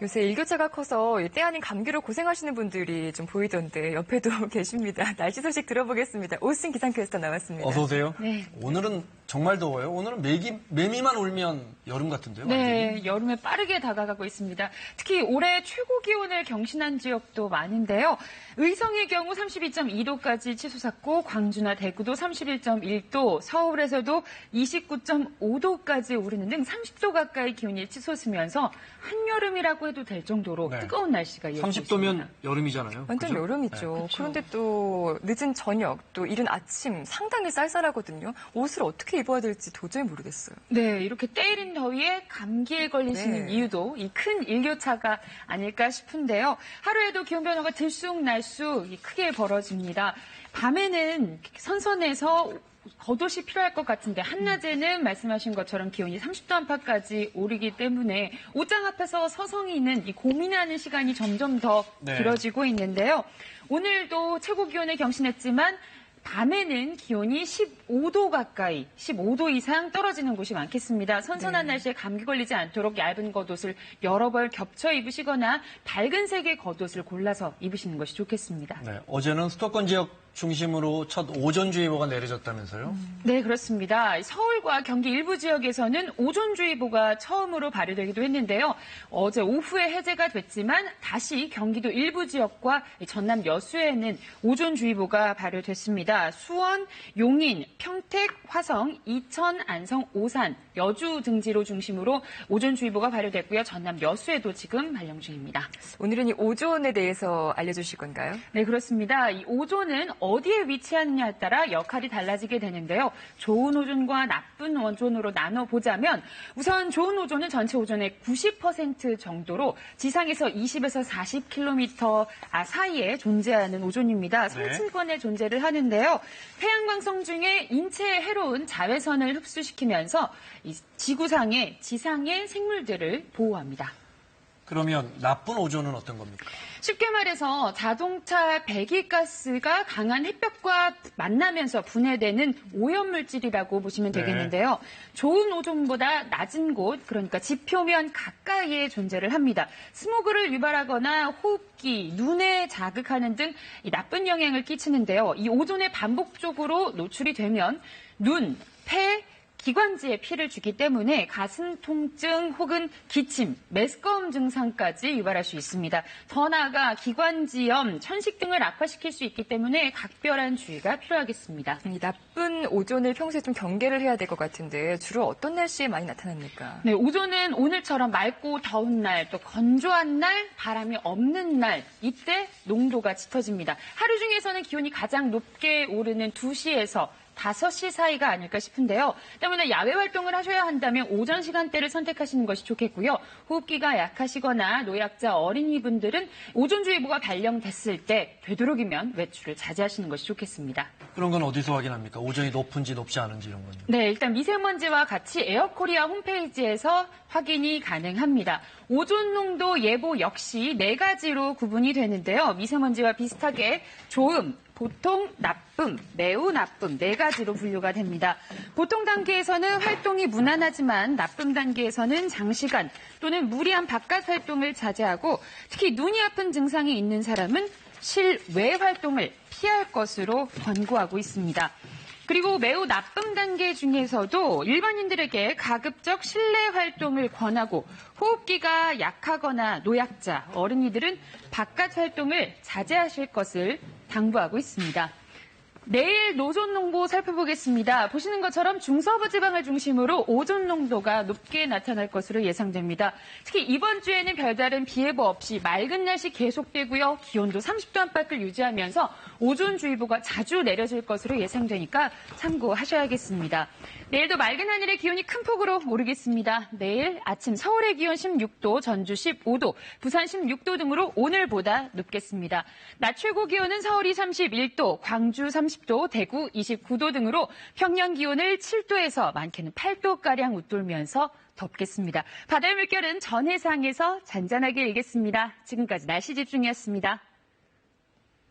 요새 일교차가 커서 때 아닌 감기로 고생하시는 분들이 좀 보이던데 옆에도 계십니다. 날씨 소식 들어보겠습니다. 오승 기상캐스터 나왔습니다. 어서 오세요. 네. 오늘은 정말 더워요. 오늘은 매미만 울면 여름 같은데요. 네, 완전히. 여름에 빠르게 다가가고 있습니다. 특히 올해 최고 기온을 경신한 지역도 많은데요. 의성의 경우 32.2도까지 치솟았고 광주나 대구도 31.1도, 서울에서도 29.5도까지 오르는 등 30도 가까이 기온이 치솟으면서 한여름이라고 해도 될 정도로 네. 뜨거운 날씨가 이어지고 30도면 있습니다. 여름이잖아요. 완전 그죠? 여름이죠. 네. 그런데 또 늦은 저녁, 또 이른 아침 상당히 쌀쌀하거든요. 옷을 어떻게 입어야 될지 도저히 모르겠어요. 네, 이렇게 때이른 더위에 감기에 걸리시는 네. 이유도 이 큰 일교차가 아닐까 싶은데요. 하루에도 기온 변화가 들쑥날쑥 크게 벌어집니다. 밤에는 선선해서 겉옷이 필요할 것 같은데 한낮에는 말씀하신 것처럼 기온이 30도 안팎까지 오르기 때문에 옷장 앞에서 서성이는 이 고민하는 시간이 점점 더 네. 길어지고 있는데요. 오늘도 최고 기온을 경신했지만 밤에는 기온이 15도 가까이, 15도 이상 떨어지는 곳이 많겠습니다. 선선한 날씨에 감기 걸리지 않도록 얇은 겉옷을 여러 벌 겹쳐 입으시거나 밝은 색의 겉옷을 골라서 입으시는 것이 좋겠습니다. 네, 어제는 수도권 지역 중심으로 첫 오존주의보가 내려졌다면서요? 네, 그렇습니다. 서울과 경기 일부 지역에서는 오존주의보가 처음으로 발효되기도 했는데요. 어제 오후에 해제가 됐지만 다시 경기도 일부 지역과 전남 여수에는 오존주의보가 발효됐습니다. 수원, 용인, 평택, 화성, 이천, 안성, 오산, 여주 등지로 중심으로 오존주의보가 발효됐고요. 전남 여수에도 지금 발령 중입니다. 오늘은 이 오존에 대해서 알려주실 건가요? 네, 그렇습니다. 이 오존은 어디에 위치하느냐에 따라 역할이 달라지게 되는데요. 좋은 오존과 나쁜 오존으로 나눠보자면 우선 좋은 오존은 전체 오존의 90% 정도로 지상에서 20에서 40km 사이에 존재하는 오존입니다. 성층권에 존재를 하는데요. 태양광선 중에 인체에 해로운 자외선을 흡수시키면서 이 지구상의 지상의 생물들을 보호합니다. 그러면 나쁜 오존은 어떤 겁니까? 쉽게 말해서 자동차 배기가스가 강한 햇볕과 만나면서 분해되는 오염물질이라고 보시면 되겠는데요. 좋은 오존보다 낮은 곳, 그러니까 지표면 가까이에 존재를 합니다. 스모그를 유발하거나 호흡기, 눈에 자극하는 등 이 나쁜 영향을 끼치는데요. 이 오존에 반복적으로 노출이 되면 눈, 폐, 기관지에 피해를 주기 때문에 가슴 통증 혹은 기침, 메스꺼움 증상까지 유발할 수 있습니다. 더 나아가 기관지염, 천식 등을 악화시킬 수 있기 때문에 각별한 주의가 필요하겠습니다. 이 나쁜 오존을 평소에 좀 경계를 해야 될 것 같은데 주로 어떤 날씨에 많이 나타납니까? 네, 오존은 오늘처럼 맑고 더운 날, 또 건조한 날, 바람이 없는 날, 이때 농도가 짙어집니다. 하루 중에서는 기온이 가장 높게 오르는 2시에서 5시 사이가 아닐까 싶은데요. 때문에 야외 활동을 하셔야 한다면 오전 시간대를 선택하시는 것이 좋겠고요. 호흡기가 약하시거나 노약자 어린이분들은 오존주의보가 발령됐을 때 되도록이면 외출을 자제하시는 것이 좋겠습니다. 그런 건 어디서 확인합니까? 오존이 높은지 높지 않은지 이런 건요. 네, 일단 미세먼지와 같이 에어코리아 홈페이지에서 확인이 가능합니다. 오존 농도 예보 역시 4가지로 구분이 되는데요. 미세먼지와 비슷하게 좋음, 보통, 나쁨, 매우 나쁨 4가지로 분류가 됩니다. 보통 단계에서는 활동이 무난하지만 나쁨 단계에서는 장시간 또는 무리한 바깥 활동을 자제하고 특히 눈이 아픈 증상이 있는 사람은 실외 활동을 피할 것으로 권고하고 있습니다. 그리고 매우 나쁨 단계 중에서도 일반인들에게 가급적 실내 활동을 권하고 호흡기가 약하거나 노약자, 어린이들은 바깥 활동을 자제하실 것을 당부하고 있습니다. 내일 오존 농도 살펴보겠습니다. 보시는 것처럼 중서부 지방을 중심으로 오존 농도가 높게 나타날 것으로 예상됩니다. 특히 이번 주에는 별다른 비 예보 없이 맑은 날씨 계속되고요. 기온도 30도 안팎을 유지하면서 오존주의보가 자주 내려질 것으로 예상되니까 참고하셔야겠습니다. 내일도 맑은 하늘에 기온이 큰 폭으로 오르겠습니다. 내일 아침 서울의 기온 16도, 전주 15도, 부산 16도 등으로 오늘보다 높겠습니다. 낮 최고 기온은 서울이 31도, 광주 30도, 대구 29도 등으로 평년 기온을 7도에서 많게는 8도가량 웃돌면서 덥겠습니다. 바다의 물결은 전 해상에서 잔잔하게 일겠습니다. 지금까지 날씨 집중이었습니다.